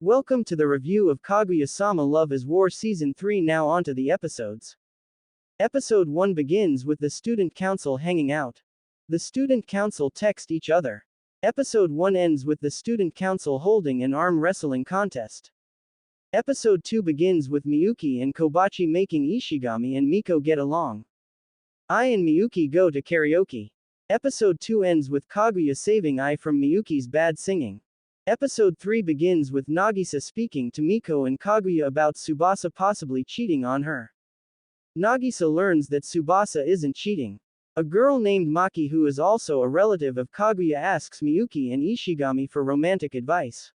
Welcome to the review of Kaguya-Sama Love is War Season 3. Now onto the episodes. Episode 1 begins with the student council hanging out. The student council text each other. Episode 1 ends with the student council holding an arm wrestling contest. Episode 2 begins with Miyuki and Kobachi making Ishigami and Miko get along. Ai and Miyuki go to karaoke. Episode 2 ends with Kaguya saving Ai from Miyuki's bad singing. Episode 3 begins with Nagisa speaking to Miko and Kaguya about Tsubasa possibly cheating on her. Nagisa learns that Tsubasa isn't cheating. A girl named Maki, who is also a relative of Kaguya, asks Miyuki and Ishigami for romantic advice.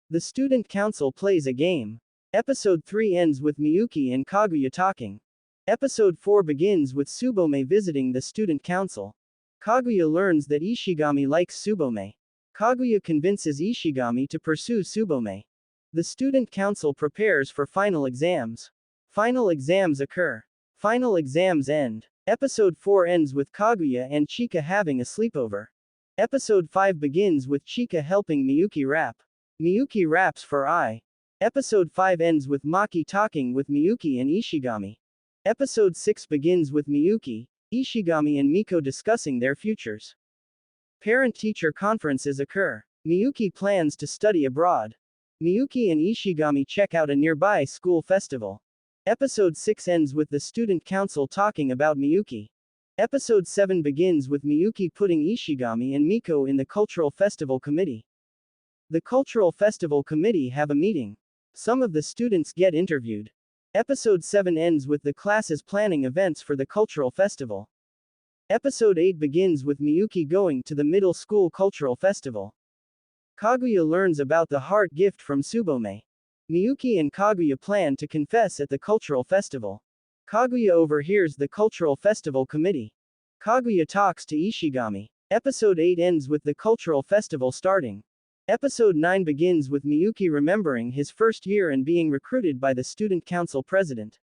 The student council plays a game. Episode 3 ends with Miyuki and Kaguya talking. Episode 4 begins with Tsubome visiting the student council. Kaguya learns that Ishigami likes Tsubome. Kaguya convinces Ishigami to pursue Tsubome. The student council prepares for final exams. Final exams occur. Final exams end. Episode 4 ends with Kaguya and Chika having a sleepover. Episode 5 begins with Chika helping Miyuki rap. Miyuki raps for Ai. Episode 5 ends with Maki talking with Miyuki and Ishigami. Episode 6 begins with Miyuki, Ishigami and Miko discussing their futures. Parent-teacher conferences occur. Miyuki plans to study abroad. Miyuki and Ishigami check out a nearby school festival. Episode 6 ends with the student council talking about Miyuki. Episode 7 begins with Miyuki putting Ishigami and Miko in the cultural festival committee. The cultural festival committee have a meeting. Some of the students get interviewed. Episode 7 ends with the classes planning events for the cultural festival. Episode 8 begins with Miyuki going to the middle school cultural festival. Kaguya learns about the heart gift from Tsubome. Miyuki and Kaguya plan to confess at the cultural festival. Kaguya overhears the cultural festival committee. Kaguya talks to Ishigami. Episode 8 ends with the cultural festival starting. Episode 9 begins with Miyuki remembering his first year and being recruited by the student council president.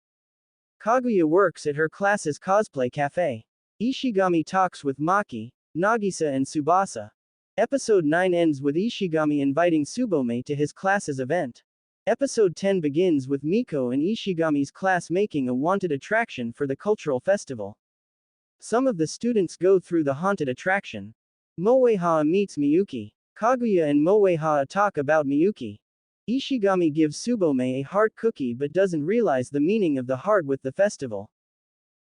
Kaguya works at her class's cosplay cafe. Ishigami talks with Maki, Nagisa and Tsubasa. Episode 9 ends with Ishigami inviting Tsubome to his class's event. Episode 10 begins with Miko and Ishigami's class making a wanted attraction for the cultural festival. Some of the students go through the haunted attraction. Moeha meets Miyuki. Kaguya and Moeha talk about Miyuki. Ishigami gives Tsubome a heart cookie but doesn't realize the meaning of the heart with the festival.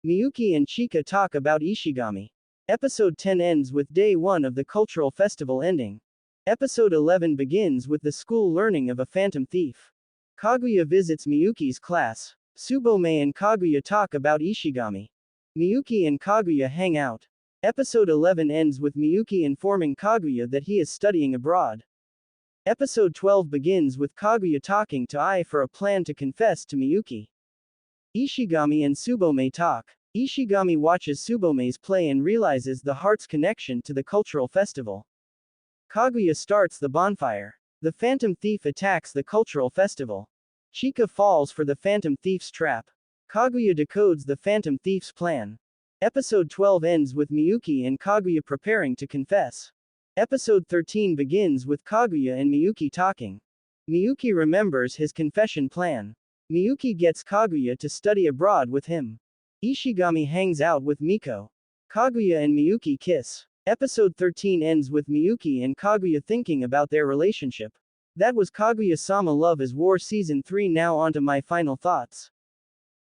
Miyuki and Chika talk about Ishigami. Episode 10 ends with day 1 of the cultural festival ending. Episode 11 begins with the school learning of a phantom thief. Kaguya visits Miyuki's class. Tsubome and Kaguya talk about Ishigami. Miyuki and Kaguya hang out. Episode 11 ends with Miyuki informing Kaguya that he is studying abroad. Episode 12 begins with Kaguya talking to Ai for a plan to confess to Miyuki. Ishigami and Tsubome talk. Ishigami watches Tsubome's play and realizes the heart's connection to the cultural festival. Kaguya starts the bonfire. The phantom thief attacks the cultural festival. Chika falls for the phantom thief's trap. Kaguya decodes the phantom thief's plan. Episode 12 ends with Miyuki and Kaguya preparing to confess. Episode 13 begins with Kaguya and Miyuki talking. Miyuki remembers his confession plan. Miyuki gets Kaguya to study abroad with him. Ishigami hangs out with Miko. Kaguya and Miyuki kiss. Episode 13 ends with Miyuki and Kaguya thinking about their relationship. That was Kaguya-Sama Love is War Season 3. Now onto my final thoughts.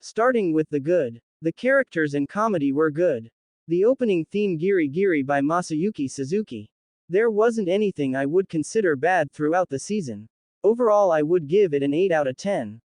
Starting with the good. The characters and comedy were good. The opening theme Giri Giri by Masayuki Suzuki. There wasn't anything I would consider bad throughout the season. Overall I would give it an 8 out of 10.